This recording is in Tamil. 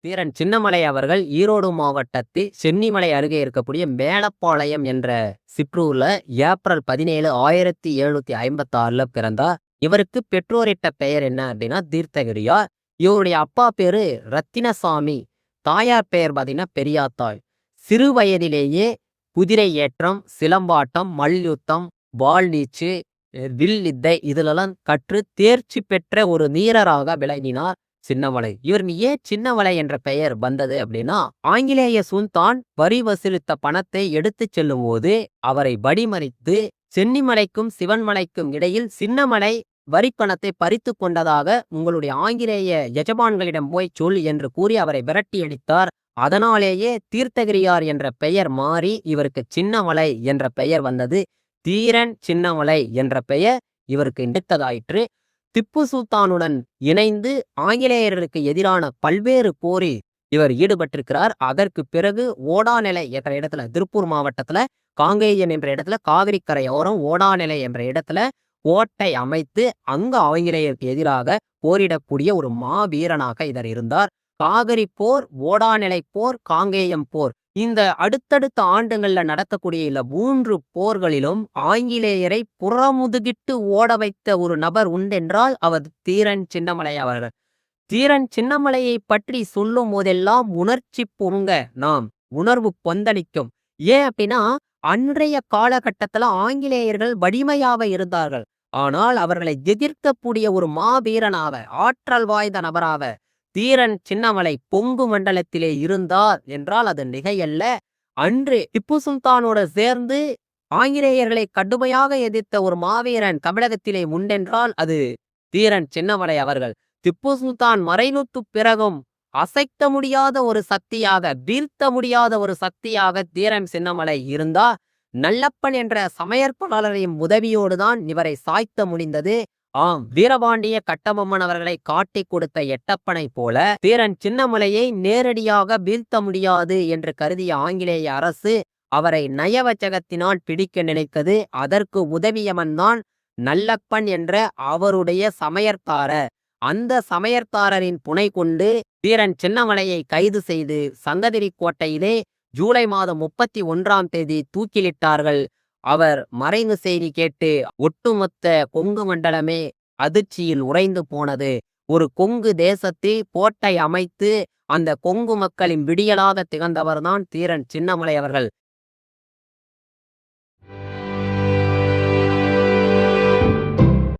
தீரன் சின்னமலை அவர்கள் ஈரோடு மாவட்டத்தில் சென்னிமலை அருகே இருக்கக்கூடிய மேலப்பாளையம் என்ற சிற்றூர்ல ஏப்ரல் 17, 1756 பிறந்தார். இவருக்கு பெற்றோரிட்ட பெயர் என்ன அப்படின்னா தீர்த்தகிரியார். இவருடைய அப்பா பேரு ரத்தினசாமி. தாயார் பெயர் பார்த்தீங்கன்னா பெரியாத்தாள். சிறு வயதிலேயே குதிரை ஏற்றம், சிலம்பாட்டம், மல்யுத்தம், வாள் வீச்சு, வில் வித்தை இதிலெல்லாம் கற்று தேர்ச்சி பெற்ற ஒரு வீரராக விளங்கினார் சின்னமலை. இவர் ஏன் சின்னமலை என்ற பெயர் வந்தது அப்படின்னா, ஆங்கிலேய சுல்தான் வரி வசூலித்த பணத்தை எடுத்துச் செல்லும் போது அவரை வழிமறித்து சென்னிமலைக்கும் சிவன்மலைக்கும் இடையில் சின்னமலை வரிப்பணத்தை பறித்து கொண்டதாக உங்களுடைய ஆங்கிலேய எஜமான்களிடம் போய் சொல் என்று கூறி அவரை விரட்டி அடித்தார். அதனாலேயே தீர்த்தகிரியார் என்ற பெயர் மாறி இவருக்கு சின்னமலை என்ற பெயர் வந்தது. தீரன் சின்னமலை என்ற பெயர் இவருக்கு கிடைத்ததாயிற்று. திப்பு சுல்தானுடன் இணைந்து ஆங்கிலேயர்களுக்கு எதிரான பல்வேறு போரில் இவர் ஈடுபட்டிருக்கிறார். அதற்கு பிறகு ஓடாநிலை என்ற இடத்துல, திருப்பூர் மாவட்டத்துல காங்கேயம் என்ற இடத்துல, காவிரிக்கரை ஓரம் ஓடாநிலை என்ற இடத்துல கோட்டை அமைத்து அங்கு ஆங்கிலேயருக்கு எதிராக போரிடக்கூடிய ஒரு மாவீரனாக இவர் இருந்தார். காவிரி போர், ஓடாநிலை போர், காங்கேயம் போர், இந்த அடுத்தடுத்த ஆண்டுகள்ல நடக்கக்கூடிய இந்த 3 போர்களிலும் ஆங்கிலேயரை புறமுதுகிட்டு ஓட வைத்த ஒரு நபர் உண்டென்றால் அவர் தீரன் சின்னமலை அவர்கள். தீரன் சின்னமலையை பற்றி சொல்லும் போதெல்லாம் உணர்ச்சி பொங்க நாம் உணர்வு கொந்தளிக்கும். ஏன் அப்படின்னா, அன்றைய காலகட்டத்துல ஆங்கிலேயர்கள் வலிமையாக இருந்தார்கள். ஆனால் அவர்களை எதிர்க்கக்கூடிய ஒரு மாவீரனாக, ஆற்றல் வாய்ந்த நபராக தீரன் சின்னமலை கொங்கு மண்டலத்திலே இருந்தார் என்றால் அது மிகையல்ல. அன்று திப்பு சுல்தானோடு சேர்ந்து ஆங்கிலேயர்களை கடுமையாக எதிர்த்த ஒரு மாவீரன் தமிழகத்திலே உண்டென்றால் அது தீரன் சின்னமலை அவர்கள். திப்பு சுல்தான் மறைவுக்கு பிறகும் அசைக்க முடியாத ஒரு சக்தியாக, வீழ்த்த முடியாத ஒரு சக்தியாக தீரன் சின்னமலை இருந்தா, நல்லப்பன் என்ற சமையற்பாளரின் உதவியோடுதான் இவரை சாய்த்த முடிந்தது. ஆம், வீரபாண்டிய கட்டபொம்மன் அவர்களை காட்டி கொடுத்த எட்டப்பனை போல தீரன் சின்னமலையை நேரடியாக வீழ்த்த முடியாது என்று கருதிய ஆங்கிலேய அரசு அவரை நயவச்சகத்தினால் பிடிக்க நினைத்தது. அதற்கு உதவியவன் தான் நல்லப்பன் என்ற அவருடைய சமையற்காரர். அந்த சமையற்காரரின் புனை கொண்டு தீரன் சின்னமலையை கைது செய்து சங்ககிரி கோட்டையிலே ஜூலை மாதம் 31 தூக்கிலிட்டார்கள். அவர் மறைவு செய்தி கேட்டு ஒட்டுமொத்த கொங்கு மண்டலமே அதிர்ச்சியில் உறைந்து போனது. ஒரு கொங்கு தேசத்தில் கோட்டை அமைத்து அந்த கொங்கு மக்களின் விடியலாக திகழ்ந்தவர்தான் தீரன் சின்னமலை அவர்கள்.